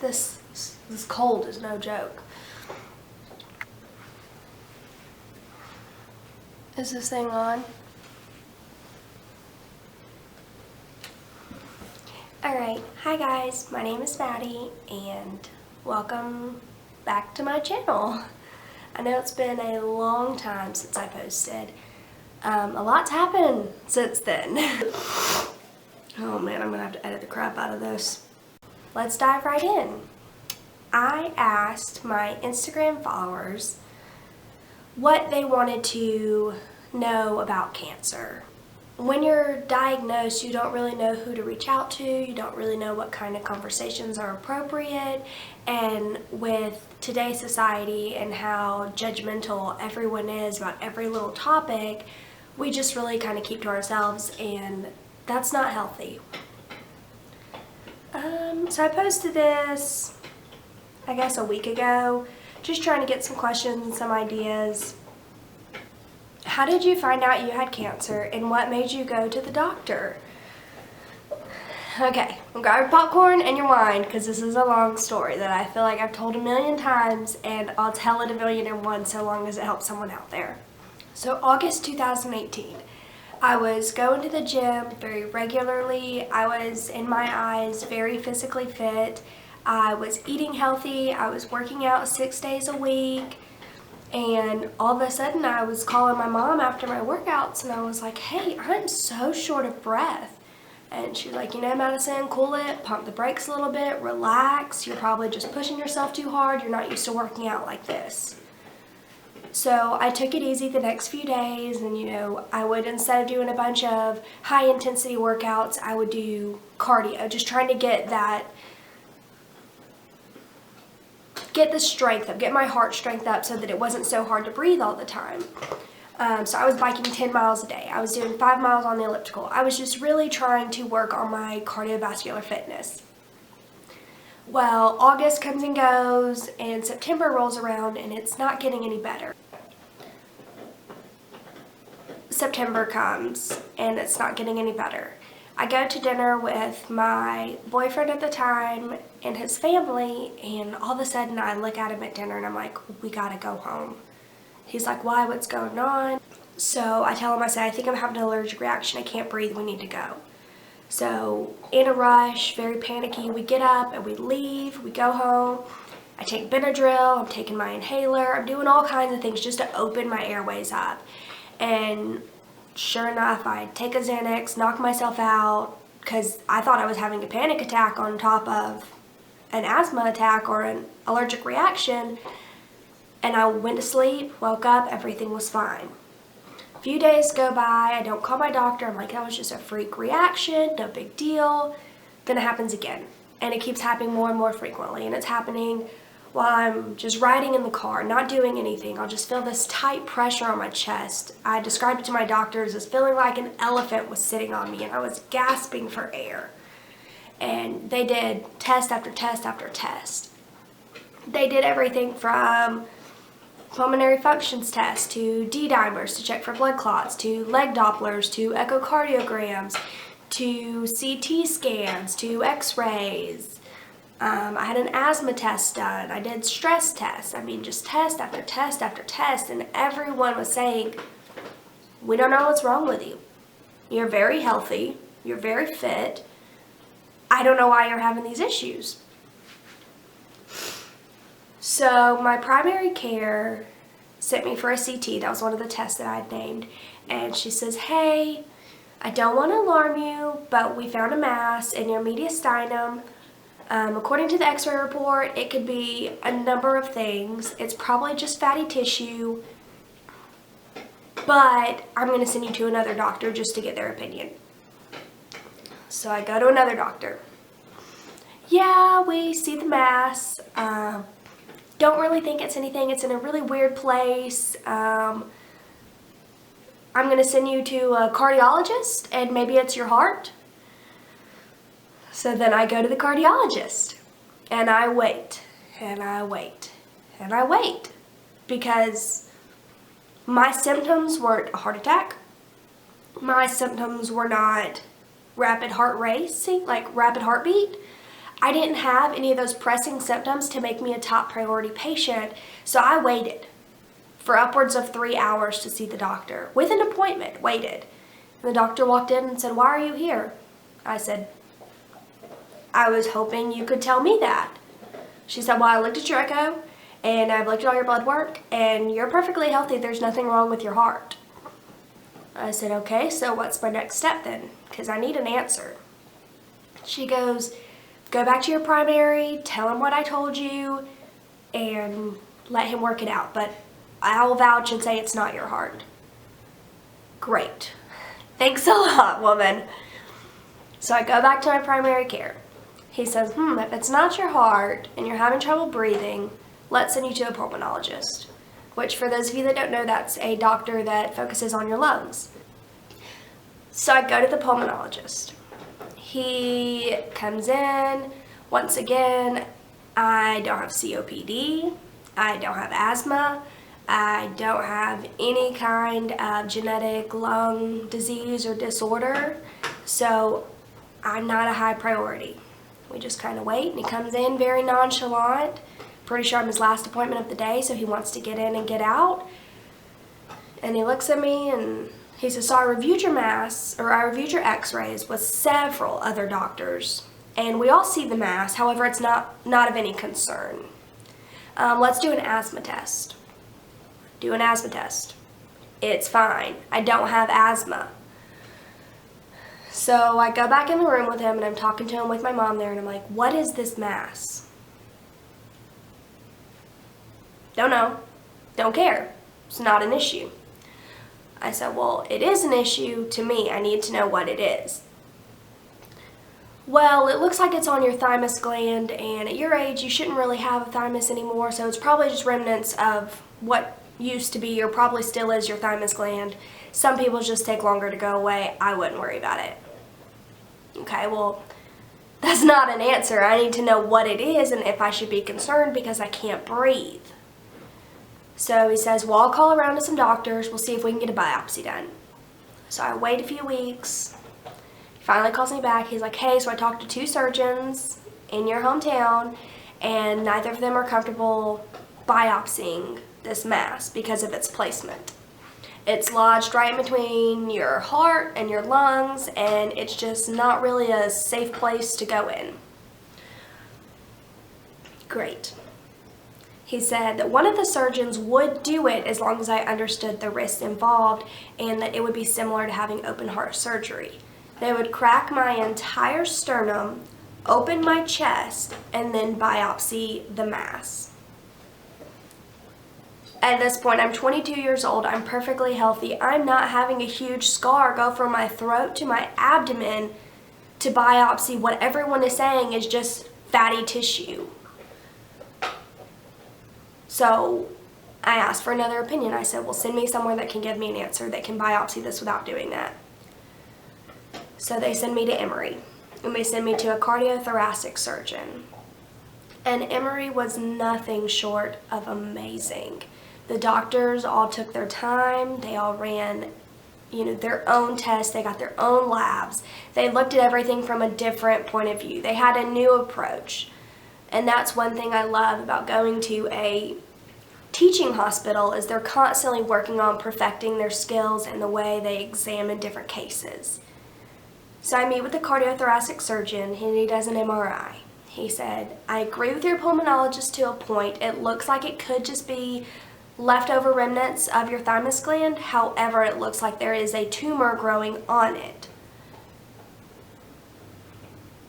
This cold is no joke. Is this thing on? Alright, hi guys, my name is Maddie and welcome back to my channel. I know it's been a long time since I posted. A lot's happened since then. Oh man, I'm gonna have to edit the crap out of this. Let's dive right in. I asked my Instagram followers what they wanted to know about cancer. When you're diagnosed, you don't really know who to reach out to, you don't really know what kind of conversations are appropriate, and with today's society and how judgmental everyone is about every little topic, we just really kind of keep to ourselves, and that's not healthy. So I posted this, I guess a week ago, just trying to get some questions, some ideas. How did you find out you had cancer, and what made you go to the doctor? Okay, grab your popcorn and your wine, because this is a long story that I feel like I've told a million times, and I'll tell it 1,000,001 so long as it helps someone out there. So August 2018, I was going to the gym very regularly. I was, in my eyes, very physically fit. I was eating healthy. I was working out 6 days a week. And all of a sudden I was calling my mom after my workouts and I was like, hey, I'm so short of breath. And she's like, you know, Madison, cool it, pump the brakes a little bit, relax. You're probably just pushing yourself too hard. You're not used to working out like this. So I took it easy the next few days, and you know, I would, instead of doing a bunch of high intensity workouts, I would do cardio, just trying to get the strength up, get my heart strength up so that it wasn't so hard to breathe all the time. So I was biking 10 miles a day. I was doing 5 miles on the elliptical. I was just really trying to work on my cardiovascular fitness. Well, August comes and goes, and September rolls around, and it's not getting any better. September comes, and it's not getting any better. I go to dinner with my boyfriend at the time and his family, and all of a sudden I look at him at dinner and I'm like, we gotta go home. He's like, why, what's going on? So I tell him, I say, I think I'm having an allergic reaction, I can't breathe, we need to go. So in a rush, very panicky, we get up and we leave, we go home. I take Benadryl, I'm taking my inhaler, I'm doing all kinds of things just to open my airways up. And sure enough, I take a Xanax, knock myself out, because I thought I was having a panic attack on top of an asthma attack or an allergic reaction, and I went to sleep, woke up, everything was fine. A few days go by, I don't call my doctor, I'm like, that was just a freak reaction, no big deal. Then it happens again, and it keeps happening more and more frequently, and it's happening while I'm just riding in the car, not doing anything. I'll just feel this tight pressure on my chest. I described it to my doctors as feeling like an elephant was sitting on me and I was gasping for air. And they did test after test after test. They did everything from pulmonary functions tests to D-dimers to check for blood clots, to leg Dopplers, to echocardiograms, to CT scans, to x-rays. I had an asthma test done. I did stress tests. I mean, just test after test after test, and everyone was saying, we don't know what's wrong with you. You're very healthy. You're very fit. I don't know why you're having these issues. So my primary care sent me for a CT. That was one of the tests that I had named. And she says, hey, I don't want to alarm you, but we found a mass in your mediastinum. According to the x-ray report, it could be a number of things. It's probably just fatty tissue, but I'm going to send you to another doctor just to get their opinion. So I go to another doctor. Yeah, we see the mass. Don't really think it's anything. It's in a really weird place. I'm going to send you to a cardiologist, and maybe it's your heart. So then I go to the cardiologist, and I wait, and I wait, and I wait, because my symptoms weren't a heart attack. My symptoms were not rapid heart racing, like rapid heartbeat. I didn't have any of those pressing symptoms to make me a top priority patient, so I waited for upwards of 3 hours to see the doctor. With an appointment, waited. And the doctor walked in and said, "Why are you here?" I said, "I was hoping you could tell me that." She said, "Well, I looked at your echo, and I've looked at all your blood work, and you're perfectly healthy. There's nothing wrong with your heart." I said, "Okay, so what's my next step then? Because I need an answer." She goes, "Go back to your primary, tell him what I told you, and let him work it out. But I'll vouch and say it's not your heart." Great. Thanks a lot, woman. So I go back to my primary care. He says, if it's not your heart and you're having trouble breathing, let's send you to a pulmonologist. Which, for those of you that don't know, that's a doctor that focuses on your lungs. So I go to the pulmonologist. He comes in. Once again, I don't have COPD. I don't have asthma. I don't have any kind of genetic lung disease or disorder. So I'm not a high priority. We just kind of wait, and he comes in very nonchalant. Pretty sure I'm his last appointment of the day, so he wants to get in and get out. And he looks at me and he says, "So I reviewed your mass, or I reviewed your x-rays with several other doctors, and we all see the mass. However, it's not of any concern. Let's do an asthma test." Do an asthma test. It's fine. I don't have asthma. So I go back in the room with him, and I'm talking to him with my mom there, and I'm like, "What is this mass?" "Don't know. Don't care. It's not an issue." I said, "Well, it is an issue to me. I need to know what it is." "Well, it looks like it's on your thymus gland, and at your age, you shouldn't really have a thymus anymore, so it's probably just remnants of what used to be, or probably still is, your thymus gland. Some people just take longer to go away. I wouldn't worry about it." Okay, well, that's not an answer. I need to know what it is and if I should be concerned because I can't breathe. So he says, "Well, I'll call around to some doctors. We'll see if we can get a biopsy done." So I wait a few weeks. He finally calls me back. He's like, "Hey, so I talked to 2 surgeons in your hometown, and neither of them are comfortable biopsying this mass because of its placement. It's lodged right in between your heart and your lungs, and it's just not really a safe place to go in." Great. He said that one of the surgeons would do it as long as I understood the risks involved, and that it would be similar to having open heart surgery. They would crack my entire sternum, open my chest, and then biopsy the mass. At this point, I'm 22 years old. I'm perfectly healthy. I'm not having a huge scar go from my throat to my abdomen to biopsy what everyone is saying is just fatty tissue. So I asked for another opinion. I said, "Well, send me somewhere that can give me an answer that can biopsy this without doing that." So they send me to Emory, and they send me to a cardiothoracic surgeon. And Emory was nothing short of amazing. The doctors all took their time. They all ran, their own tests. They got their own labs. They looked at everything from a different point of view. They had a new approach. And that's one thing I love about going to a teaching hospital, is they're constantly working on perfecting their skills and the way they examine different cases. So I meet with the cardiothoracic surgeon, and he does an MRI. He said, "I agree with your pulmonologist to a point. It looks like it could just be leftover remnants of your thymus gland. However, it looks like there is a tumor growing on it.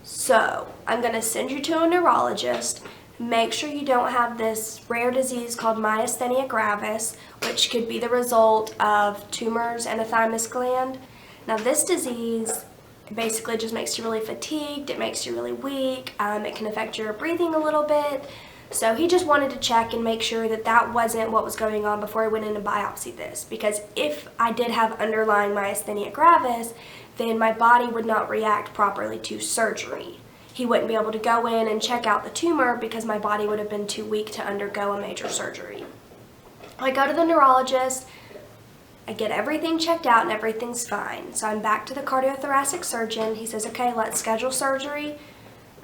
So I'm going to send you to a neurologist. Make sure you don't have this rare disease called myasthenia gravis, which could be the result of tumors in a thymus gland." Now, this disease basically just makes you really fatigued. It makes you really weak. It can affect your breathing a little bit. So he just wanted to check and make sure that that wasn't what was going on before he went in and biopsied this. Because if I did have underlying myasthenia gravis, then my body would not react properly to surgery. He wouldn't be able to go in and check out the tumor because my body would have been too weak to undergo a major surgery. I go to the neurologist. I get everything checked out and everything's fine. So I'm back to the cardiothoracic surgeon. He says, "Okay, let's schedule surgery.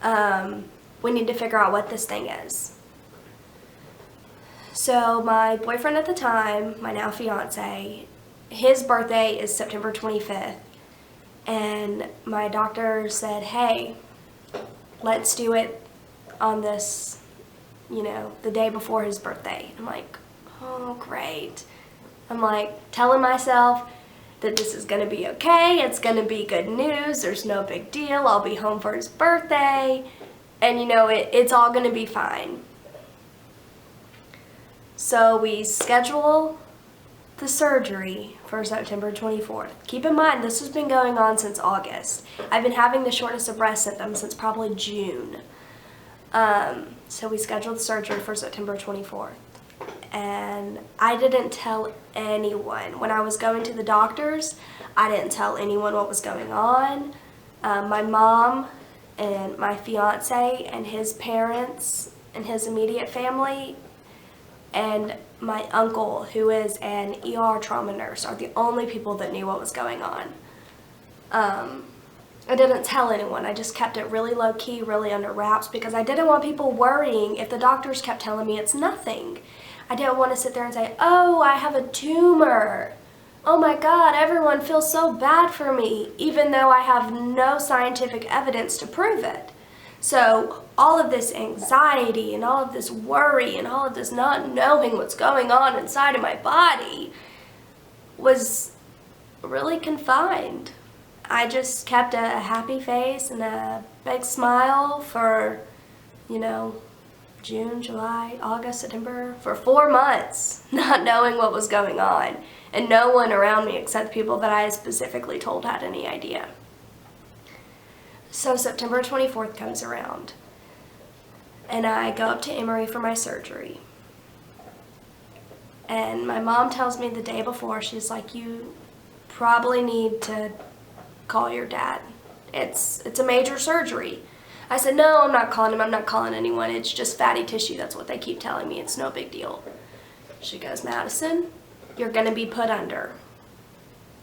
We need to figure out what this thing is. So my boyfriend at the time, my now fiance, his birthday is September 25th. And my doctor said, hey, let's do it on this, the day before his birthday. I'm like, oh, great. I'm like telling myself that this is going to be okay. It's going to be good news. There's no big deal. I'll be home for his birthday. And, it's all going to be fine. So we schedule the surgery for September 24th. Keep in mind, this has been going on since August. I've been having the shortness of breath symptoms since probably June. So we scheduled the surgery for September 24th. And I didn't tell anyone. When I was going to the doctors, I didn't tell anyone what was going on. My mom and my fiance and his parents and his immediate family and my uncle, who is an ER trauma nurse, are the only people that knew what was going on. I didn't tell anyone. I just kept it really low-key, really under wraps, because I didn't want people worrying if the doctors kept telling me it's nothing. I didn't want to sit there and say, oh, I have a tumor. Oh my God, everyone feels so bad for me, even though I have no scientific evidence to prove it. So all of this anxiety and all of this worry and all of this not knowing what's going on inside of my body was really confined. I just kept a happy face and a big smile for, June, July, August, September, for 4 months, not knowing what was going on. And no one around me except people that I specifically told had any idea. So September 24th comes around, and I go up to Emory for my surgery. And my mom tells me the day before, she's like, you probably need to call your dad. It's a major surgery. I said, no, I'm not calling him. I'm not calling anyone. It's just fatty tissue. That's what they keep telling me. It's no big deal. She goes, Madison, you're going to be put under.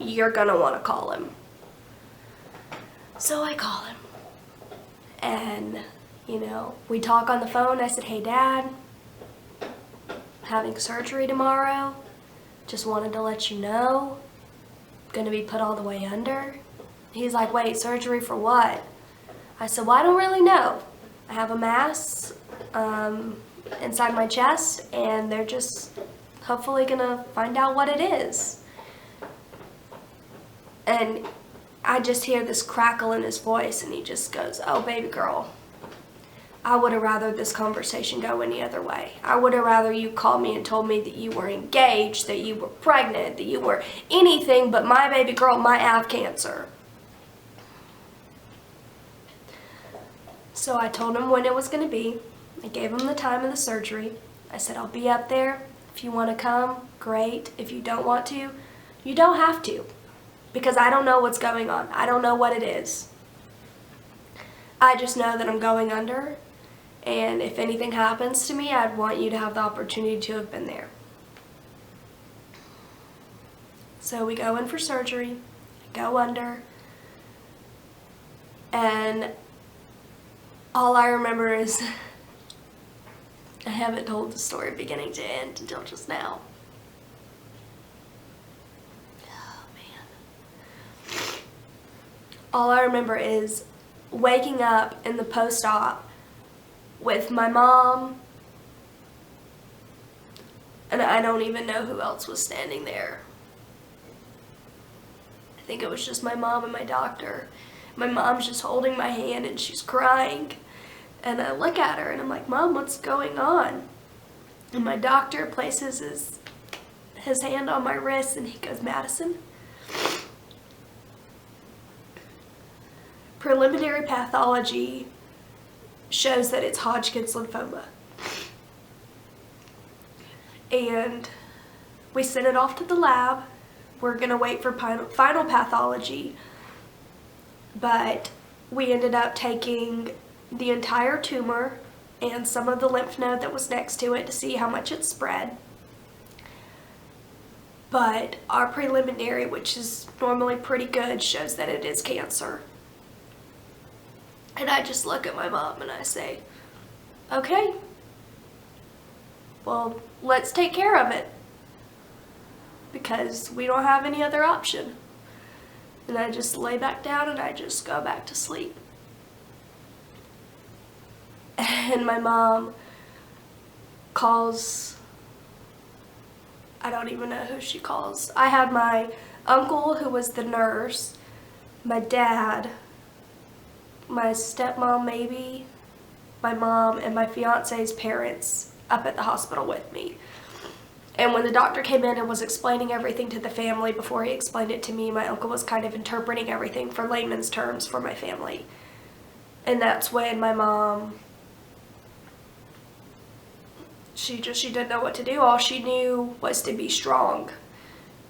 You're going to want to call him. So I call him. And, we talk on the phone. I said, hey, Dad, having surgery tomorrow. Just wanted to let you know. Going to be put all the way under. He's like, wait, surgery for what? I said, well, I don't really know. I have a mass inside my chest, and they're just hopefully going to find out what it is. And I just hear this crackle in his voice, and he just goes, oh, baby girl, I would have rather this conversation go any other way. I would have rather you called me and told me that you were engaged, that you were pregnant, that you were anything but my baby girl might have cancer. So I told him when it was going to be. I gave him the time of the surgery. I said, I'll be up there. If you want to come, great. If you don't want to, you don't have to. Because I don't know what's going on. I don't know what it is. I just know that I'm going under. And if anything happens to me, I'd want you to have the opportunity to have been there. So we go in for surgery. I go under. And all I remember is I haven't told the story beginning to end until just now. Oh, man. All I remember is waking up in the post-op with my mom, and I don't even know who else was standing there. I think it was just my mom and my doctor. My mom's just holding my hand and she's crying. And I look at her and I'm like, Mom, what's going on? And my doctor places his hand on my wrist and he goes, Madison, preliminary pathology shows that it's Hodgkin's lymphoma. And we sent it off to the lab. We're going to wait for final pathology. But we ended up taking the entire tumor and some of the lymph node that was next to it to see how much it spread. But our preliminary, which is normally pretty good, shows that it is cancer. And I just look at my mom and I say, okay, well, let's take care of it, because we don't have any other option. And I just lay back down and I just go back to sleep. And my mom calls, I don't even know who she calls. I had my uncle, who was the nurse, my dad, my stepmom maybe, my mom, and my fiance's parents up at the hospital with me. And when the doctor came in and was explaining everything to the family before he explained it to me, my uncle was kind of interpreting everything for layman's terms for my family. And that's when my mom, she didn't know what to do. All she knew was to be strong.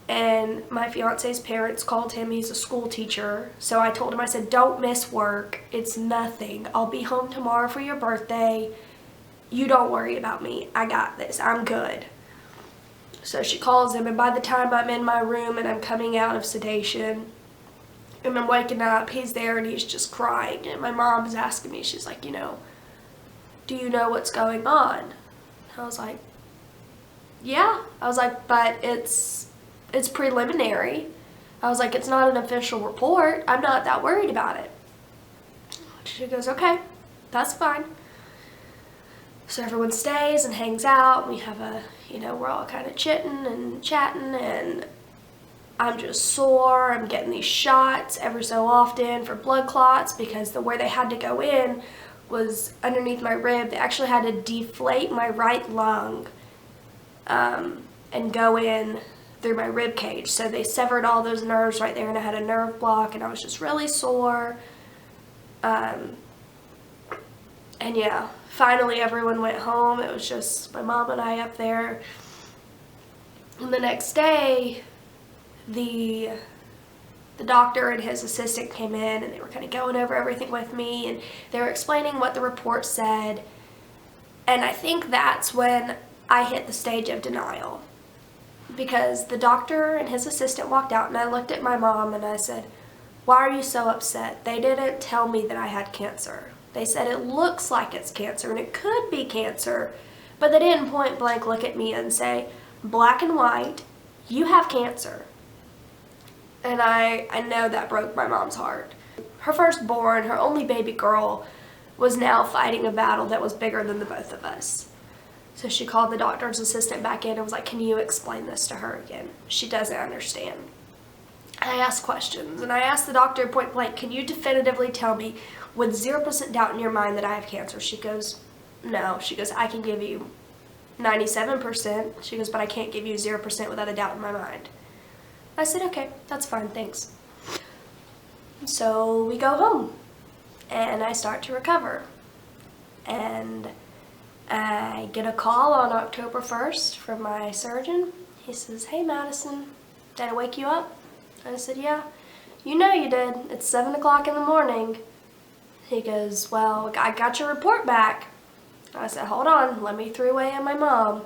And my fiance's parents called him. He's a school teacher. So I told him, I said, don't miss work. It's nothing. I'll be home tomorrow for your birthday. You don't worry about me. I got this. I'm good. So she calls him, and by the time I'm in my room and I'm coming out of sedation and I'm waking up, he's there and he's just crying. And my mom's asking me, she's like, do you know what's going on? I was like, yeah. I was like, but it's preliminary. I was like, it's not an official report. I'm not that worried about it. She goes, okay, that's fine. So everyone stays and hangs out. We have we're all kind of chitting and chatting, and I'm just sore. I'm getting these shots every so often for blood clots, because where they had to go in was underneath my rib. They actually had to deflate my right lung and go in through my rib cage. So they severed all those nerves right there, and I had a nerve block, and I was just really sore. And yeah, finally everyone went home. It was just my mom and I up there. And the next day, the doctor and his assistant came in, and they were kind of going over everything with me, and they were explaining what the report said. And I think that's when I hit the stage of denial, because the doctor and his assistant walked out, and I looked at my mom and I said, why are you so upset? They didn't tell me that I had cancer. They said it looks like it's cancer and it could be cancer, but they didn't point blank look at me and say, black and white, you have cancer. And I know that broke my mom's heart. Her firstborn, her only baby girl, was now fighting a battle that was bigger than the both of us. So she called the doctor's assistant back in and was like, can you explain this to her again? She doesn't understand. I asked questions, and I asked the doctor point blank, can you definitively tell me with 0% doubt in your mind that I have cancer? She goes, no. She goes, I can give you 97%. She goes, but I can't give you 0% without a doubt in my mind. I said, okay, that's fine, thanks. So we go home, and I start to recover. And I get a call on October 1st from my surgeon. He says, hey Madison, did I wake you up? I said, yeah. You know you did. It's 7 o'clock in the morning. He goes, well, I got your report back. I said, hold on, let me three-way in my mom.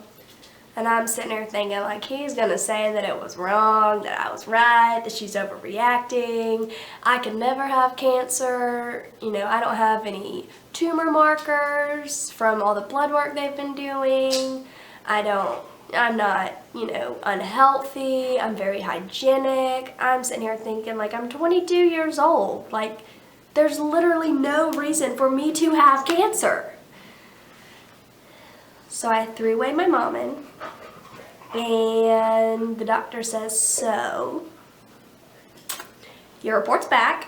And I'm sitting there thinking, like, he's going to say that it was wrong, that I was right, that she's overreacting. I could never have cancer. I don't have any tumor markers from all the blood work they've been doing. I'm not, unhealthy. I'm very hygienic. I'm sitting here thinking, like, I'm 22 years old. Like, there's literally no reason for me to have cancer. So I three-way my mom in, and the doctor says, so, your report's back,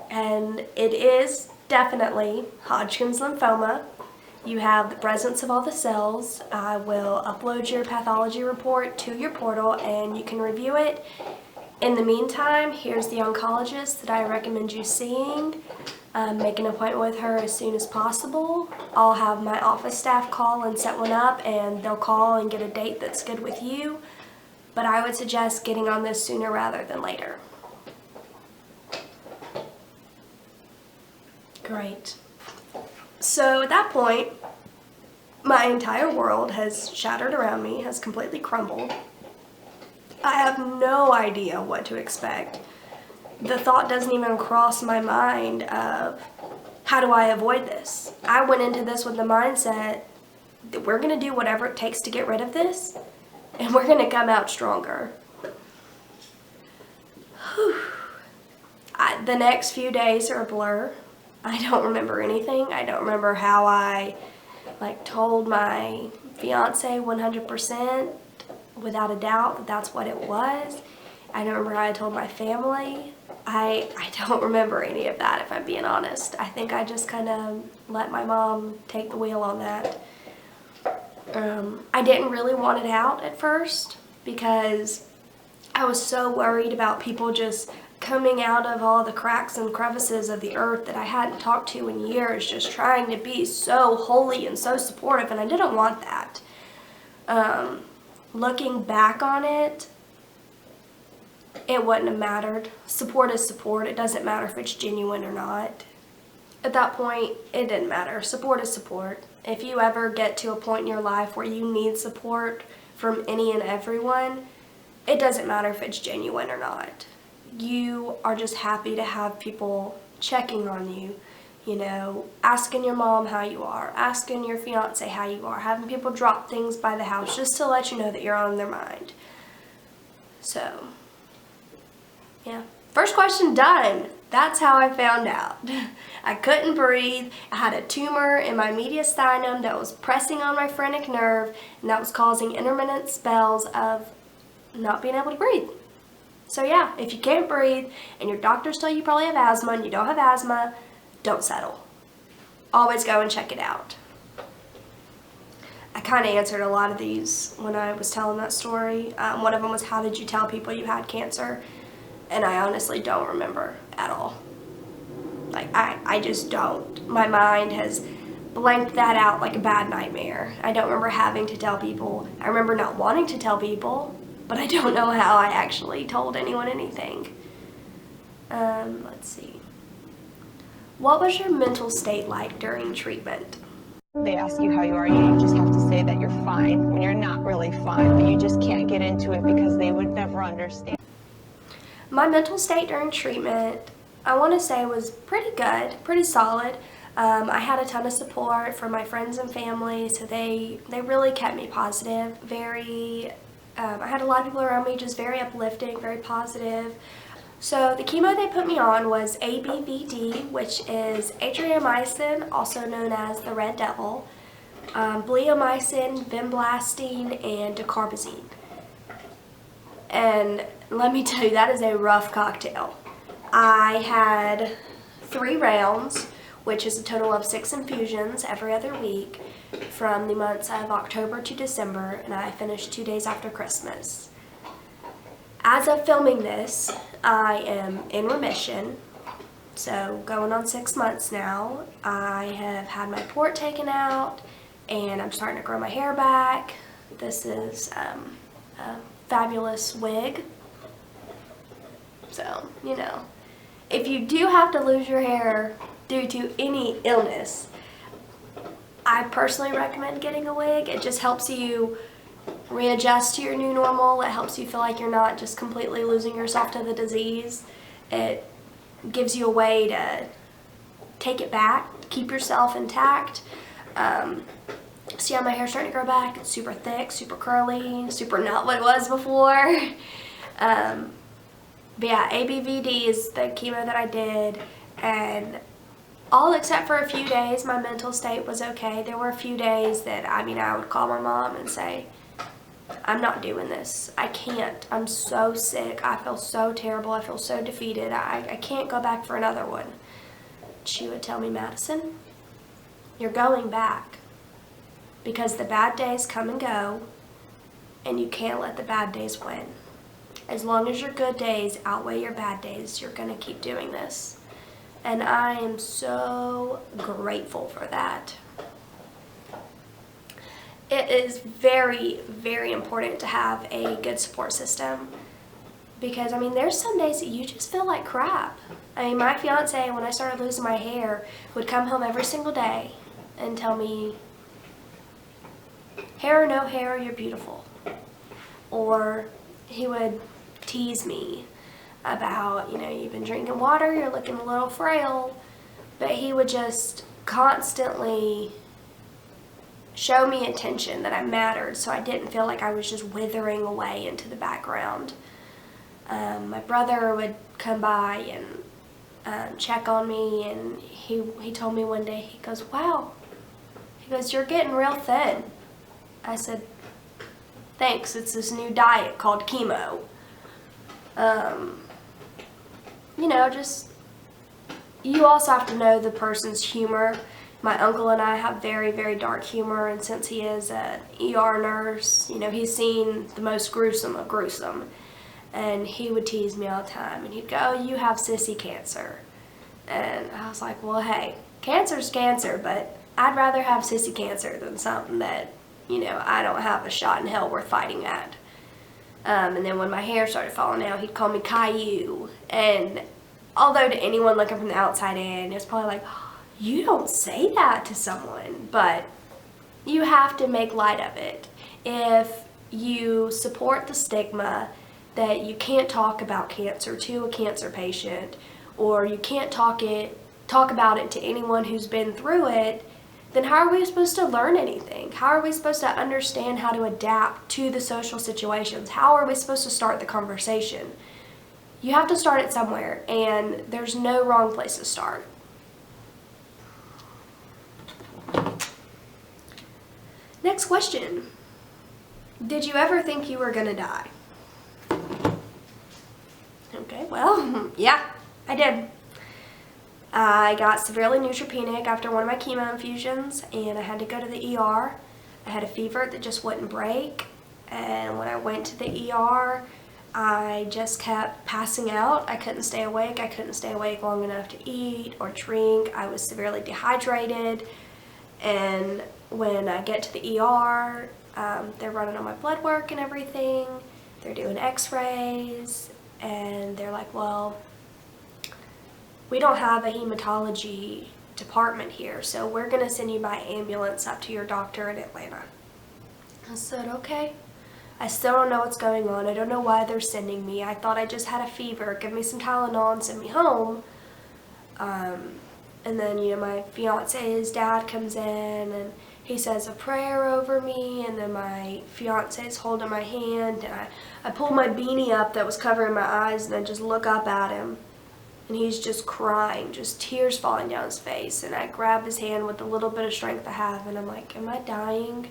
and it is definitely Hodgkin's lymphoma. You have the presence of all the cells. I will upload your pathology report to your portal, and you can review it. In the meantime, here's the oncologist that I recommend you seeing. Make an appointment with her as soon as possible. I'll have my office staff call and set one up, and they'll call and get a date that's good with you. But I would suggest getting on this sooner rather than later. Great. So at that point, my entire world has shattered around me, has completely crumbled. I have no idea what to expect. The thought doesn't even cross my mind of how do I avoid this? I went into this with the mindset that we're going to do whatever it takes to get rid of this, and we're going to come out stronger. The next few days are a blur. I don't remember anything. I don't remember how I told my fiance 100% without a doubt that that's what it was. I don't remember how I told my family. I don't remember any of that, if I'm being honest. I think I just kind of let my mom take the wheel on that. I didn't really want it out at first because I was so worried about people just coming out of all the cracks and crevices of the earth that I hadn't talked to in years, just trying to be so holy and so supportive, and I didn't want that. Looking back on it, it wouldn't have mattered. Support is support. It doesn't matter if it's genuine or not. At that point, it didn't matter. Support is support. If you ever get to a point in your life where you need support from any and everyone, it doesn't matter if it's genuine or not. You are just happy to have people checking on you, asking your mom how you are, asking your fiance how you are, having people drop things by the house just to let you know that you're on their mind. So, yeah. First question done. That's how I found out. I couldn't breathe. I had a tumor in my mediastinum that was pressing on my phrenic nerve, and that was causing intermittent spells of not being able to breathe. So yeah, if you can't breathe and your doctors tell you probably have asthma and you don't have asthma, don't settle. Always go and check it out. I kind of answered a lot of these when I was telling that story. One of them was, how did you tell people you had cancer? And I honestly don't remember at all. I just don't. My mind has blanked that out like a bad nightmare. I don't remember having to tell people. I remember not wanting to tell people, but I don't know how I actually told anyone anything. Let's see. What was your mental state like during treatment? They ask you how you are, you just have to say that you're fine when you're not really fine, but you just can't get into it because they would never understand. My mental state during treatment, I want to say, was pretty good, pretty solid. I had a ton of support from my friends and family, so they really kept me positive. I had a lot of people around me just very uplifting, very positive. So the chemo they put me on was ABVD, which is adriamycin, also known as the Red Devil, bleomycin, vinblastine, and dacarbazine. And let me tell you, that is a rough cocktail. I had 3 rounds, which is a total of 6 infusions every other week from the months of October to December, and I finished 2 days after Christmas. As of filming this, I am in remission, so going on 6 months now. I have had my port taken out, and I'm starting to grow my hair back. This is a fabulous wig. So, if you do have to lose your hair due to any illness, I personally recommend getting a wig. It just helps you readjust to your new normal. It helps you feel like you're not just completely losing yourself to the disease. It gives you a way to take it back, keep yourself intact. See how my hair's starting to grow back? It's super thick, super curly, super not what it was before. But yeah, ABVD is the chemo that I did, and all except for a few days, my mental state was okay. There were a few days that, I would call my mom and say, I'm not doing this. I can't. I'm so sick. I feel so terrible. I feel so defeated. I can't go back for another one. She would tell me, Madison, you're going back because the bad days come and go, and you can't let the bad days win. As long as your good days outweigh your bad days, you're going to keep doing this. And I am so grateful for that. It is very, very important to have a good support system because, there's some days that you just feel like crap. My fiance, when I started losing my hair, would come home every single day and tell me, hair or no hair, you're beautiful. Or he would tease me about, you've been drinking water, you're looking a little frail. but he would just constantly show me attention, that I mattered, so I didn't feel like I was just withering away into the background. My brother would come by and check on me, and he told me one day, he goes, "Wow," he goes, "you're getting real thin." I said, "Thanks, it's this new diet called chemo." Just, you also have to know the person's humor. My uncle and I have very, very dark humor, and since he is an ER nurse, he's seen the most gruesome of gruesome. And he would tease me all the time, and he'd go, "Oh, you have sissy cancer." And I was like, well, hey, cancer's cancer, but I'd rather have sissy cancer than something that, I don't have a shot in hell worth fighting at. And then when my hair started falling out, he'd call me Caillou. And although to anyone looking from the outside in, it's probably like, you don't say that to someone, but you have to make light of it. If you support the stigma that you can't talk about cancer to a cancer patient, or you can't talk about it to anyone who's been through it, then how are we supposed to learn anything? How are we supposed to understand how to adapt to the social situations? How are we supposed to start the conversation? You have to start it somewhere, and there's no wrong place to start. Next question. Did you ever think you were gonna die? Okay, well, yeah, I did. I got severely neutropenic after one of my chemo infusions, and I had to go to the ER. I had a fever that just wouldn't break, and when I went to the ER, I just kept passing out. I couldn't stay awake. I couldn't stay awake long enough to eat or drink. I was severely dehydrated, and when I get to the ER, they're running all my blood work and everything. They're doing x-rays, and they're like, well, we don't have a hematology department here, so we're going to send you by ambulance up to your doctor in Atlanta. I said, okay. I still don't know what's going on. I don't know why they're sending me. I thought I just had a fever. Give me some Tylenol and send me home. And then, my fiance's dad comes in, and he says a prayer over me, and then my fiance's holding my hand, and I pull my beanie up that was covering my eyes, and I just look up at him, and he's just crying, just tears falling down his face, and I grab his hand with the little bit of strength I have, and I'm like, am I dying?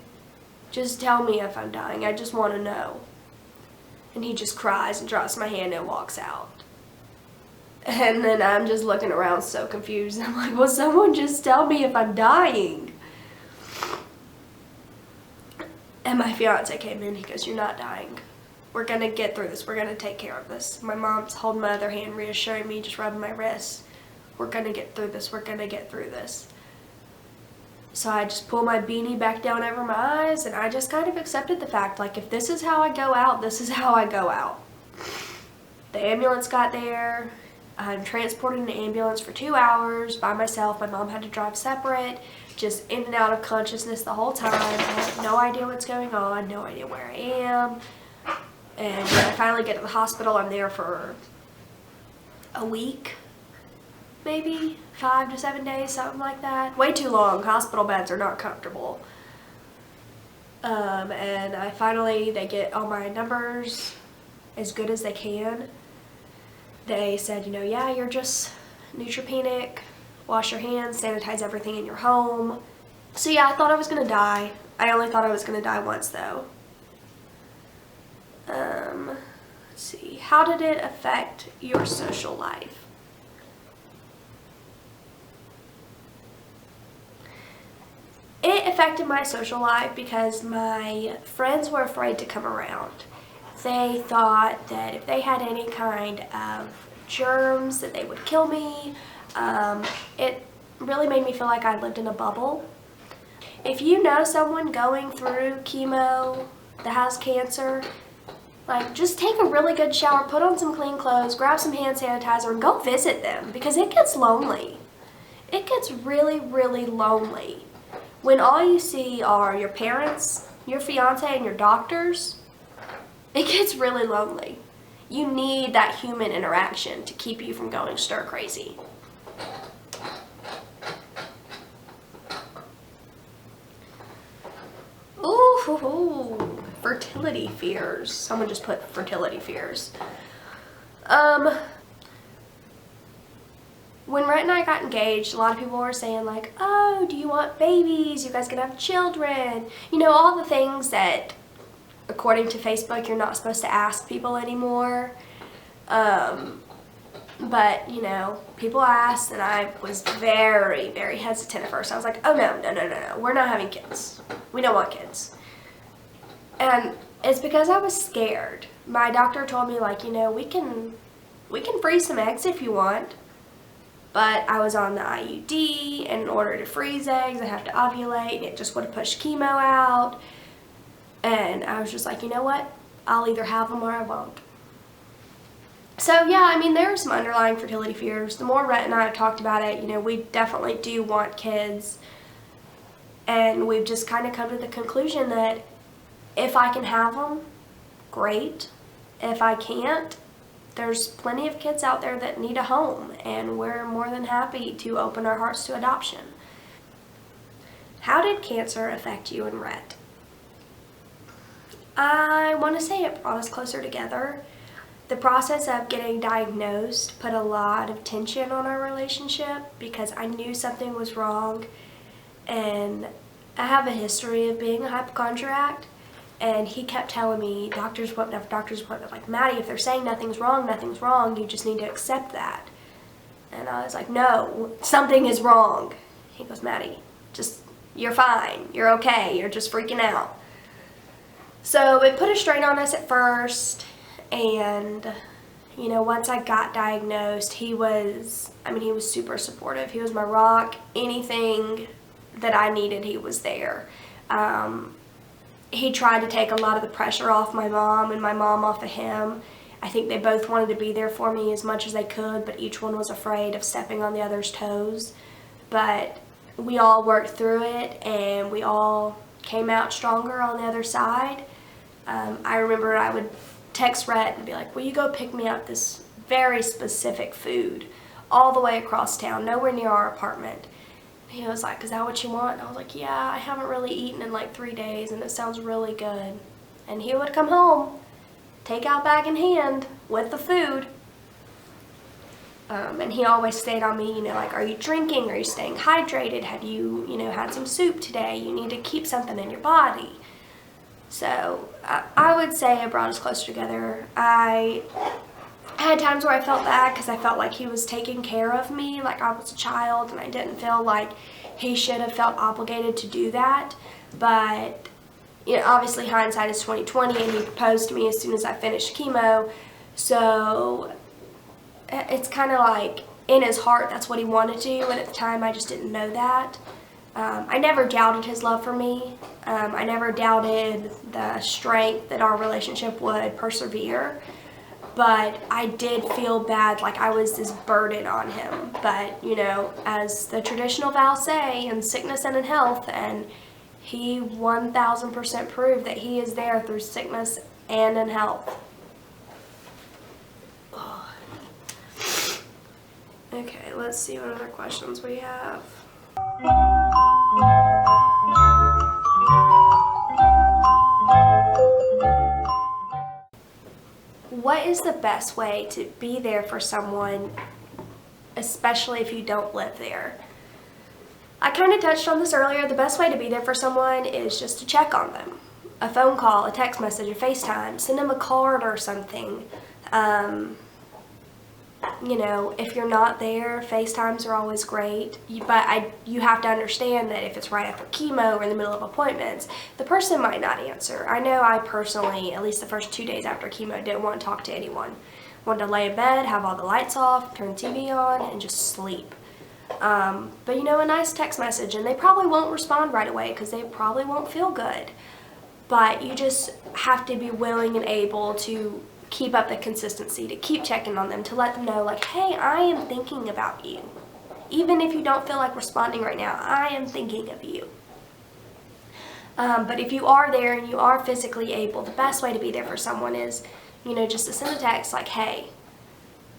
Just tell me if I'm dying. I just want to know. And he just cries and drops my hand and walks out. And then I'm just looking around so confused. I'm like, will someone just tell me if I'm dying? And my fiance came in. He goes, you're not dying. We're going to get through this. We're going to take care of this. My mom's holding my other hand, reassuring me, just rubbing my wrist. We're going to get through this. We're going to get through this. So I just pull my beanie back down over my eyes, and I just kind of accepted the fact, like, if this is how I go out, this is how I go out. The ambulance got there. I'm transported in the ambulance for 2 hours by myself. My mom had to drive separate, just in and out of consciousness the whole time. I had no idea what's going on, no idea where I am. And when I finally get to the hospital, I'm there for a week, maybe 5 to 7 days, something like that. Way too long. Hospital beds are not comfortable. And they get all my numbers as good as they can. They said, yeah, you're just neutropenic. Wash your hands, sanitize everything in your home. So yeah, I thought I was going to die. I only thought I was going to die once, though. Let's see. How did it affect your social life? It affected my social life because my friends were afraid to come around. They thought that if they had any kind of germs that they would kill me. It really made me feel like I lived in a bubble. If you know someone going through chemo that has cancer, like, just take a really good shower, put on some clean clothes, grab some hand sanitizer, and go visit them, because it gets lonely. It gets really, really lonely. When all you see are your parents, your fiance, and your doctors, it gets really lonely. You need that human interaction to keep you from going stir crazy. fertility fears. Someone just put fertility fears. When Rhett and I got engaged, a lot of people were saying like, oh, do you want babies? You guys gonna have children? You know, all the things that, according to Facebook, you're not supposed to ask people anymore. But, you know, people asked, and I was very, very hesitant at first. I was like, oh, no, we're not having kids. We don't want kids. And it's because I was scared. My doctor told me, like, you know, we can freeze some eggs if you want. But I was on the IUD, and in order to freeze eggs, I have to ovulate, and it just would have pushed chemo out. And I was just like, you know what? I'll either have them or I won't. So yeah, I mean, there are some underlying fertility fears. The more Rhett and I have talked about it, you know, we definitely do want kids. And we've just kind of come to the conclusion that if I can have them, great. If I can't, there's plenty of kids out there that need a home, and we're more than happy to open our hearts to adoption. How did cancer affect you and Rhett? I want to say it brought us closer together. The process of getting diagnosed put a lot of tension on our relationship because I knew something was wrong, and I have a history of being a hypochondriac, and he kept telling me, doctor's appointment, like, Maddie, if they're saying nothing's wrong, you just need to accept that. And I was like, no, something is wrong. He goes, Maddie, you're fine, you're okay, you're just freaking out. So it put a strain on us at first. And, you know, once I got diagnosed, he was super supportive. He was my rock. Anything that I needed, he was there. He tried to take a lot of the pressure off my mom and my mom off of him. I think they both wanted to be there for me as much as they could, but each one was afraid of stepping on the other's toes. But we all worked through it, and we all came out stronger on the other side. I remember I would text Rhett and be like, will you go pick me up this very specific food all the way across town, nowhere near our apartment? And he was like, is that what you want? And I was like, yeah, I haven't really eaten in like 3 days, and it sounds really good. And he would come home, takeout bag in hand, with the food. And he always stayed on me, you know, like, are you drinking? Are you staying hydrated? Have you, you know, had some soup today? You need to keep something in your body. So I would say it brought us closer together. I had times where I felt bad because I felt like he was taking care of me like I was a child, and I didn't feel like he should have felt obligated to do that. But, you know, obviously hindsight is 20/20, and he proposed to me as soon as I finished chemo. So it's kind of like in his heart that's what he wanted to do, and at the time I just didn't know that. I never doubted his love for me. I never doubted the strength that our relationship would persevere. But I did feel bad, like I was this burden on him. But, you know, as the traditional vows say, in sickness and in health, and he 1000% proved that he is there through sickness and in health. Okay, let's see what other questions we have. What is the best way to be there for someone, especially if you don't live there? I kind of touched on this earlier. The best way to be there for someone is just to check on them. A phone call, a text message, a FaceTime, send them a card or something. You know, if you're not there, FaceTimes are always great, but you have to understand that if it's right after chemo or in the middle of appointments, the person might not answer. I know I personally, at least the first 2 days after chemo, didn't want to talk to anyone. Wanted to lay in bed, have all the lights off, turn TV on, and just sleep. But you know, a nice text message, and they probably won't respond right away because they probably won't feel good. But you just have to be willing and able to keep up the consistency, to keep checking on them, to let them know, like, hey, I am thinking about you. Even if you don't feel like responding right now, I am thinking of you. But if you are there and you are physically able, the best way to be there for someone is, you know, just to send a text like, hey,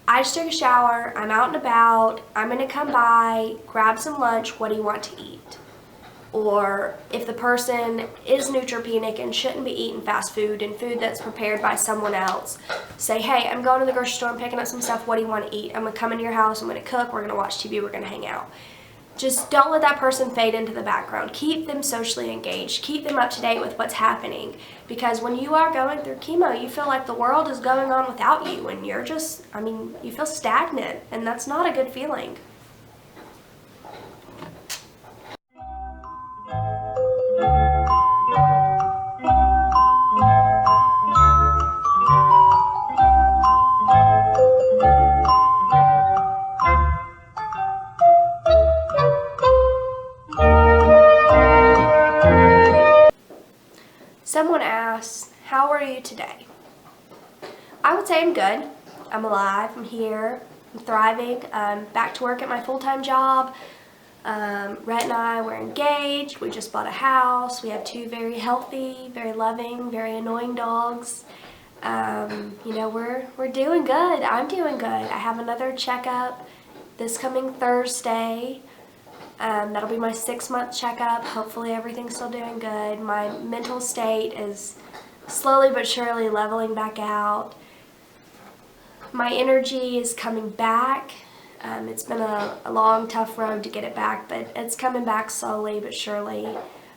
I just took a shower, I'm out and about, I'm going to come by, grab some lunch, what do you want to eat? or if the person is neutropenic and shouldn't be eating fast food and food that's prepared by someone else, say, hey, I'm going to the grocery store, I'm picking up some stuff, what do you want to eat? I'm going to come into your house, I'm going to cook, we're going to watch TV, we're going to hang out. Just don't let that person fade into the background. Keep them socially engaged. Keep them up to date with what's happening. Because when you are going through chemo, you feel like the world is going on without you, and you're just, you feel stagnant, and that's not a good feeling. Someone asks, how are you today? I would say I'm good. I'm alive, I'm here, I'm thriving. Back to work at my full-time job. Rhett and I, we're engaged, we just bought a house, we have 2 very healthy, very loving, very annoying dogs. We're doing good. I'm doing good. I have another checkup this coming Thursday. That'll be my 6-month checkup. Hopefully everything's still doing good. My mental state is slowly but surely leveling back out. My energy is coming back. It's been a long, tough road to get it back, but it's coming back slowly but surely.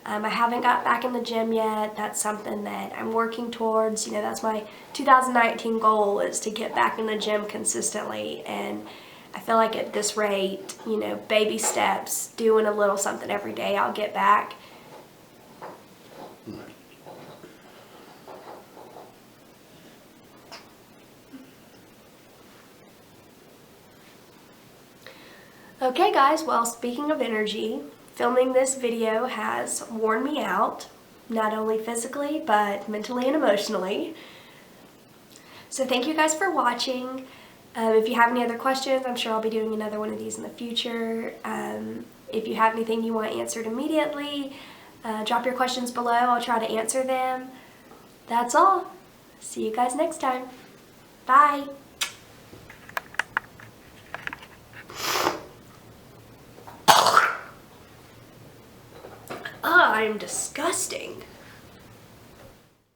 I haven't got back in the gym yet. That's something that I'm working towards. That's my 2019 goal, is to get back in the gym consistently. And I feel like at this rate, baby steps, doing a little something every day, I'll get back. Okay guys, well, speaking of energy, filming this video has worn me out, not only physically, but mentally and emotionally. So thank you guys for watching. If you have any other questions, I'm sure I'll be doing another one of these in the future. If you have anything you want answered immediately, drop your questions below. I'll try to answer them. That's all. See you guys next time. Bye. I'm disgusting.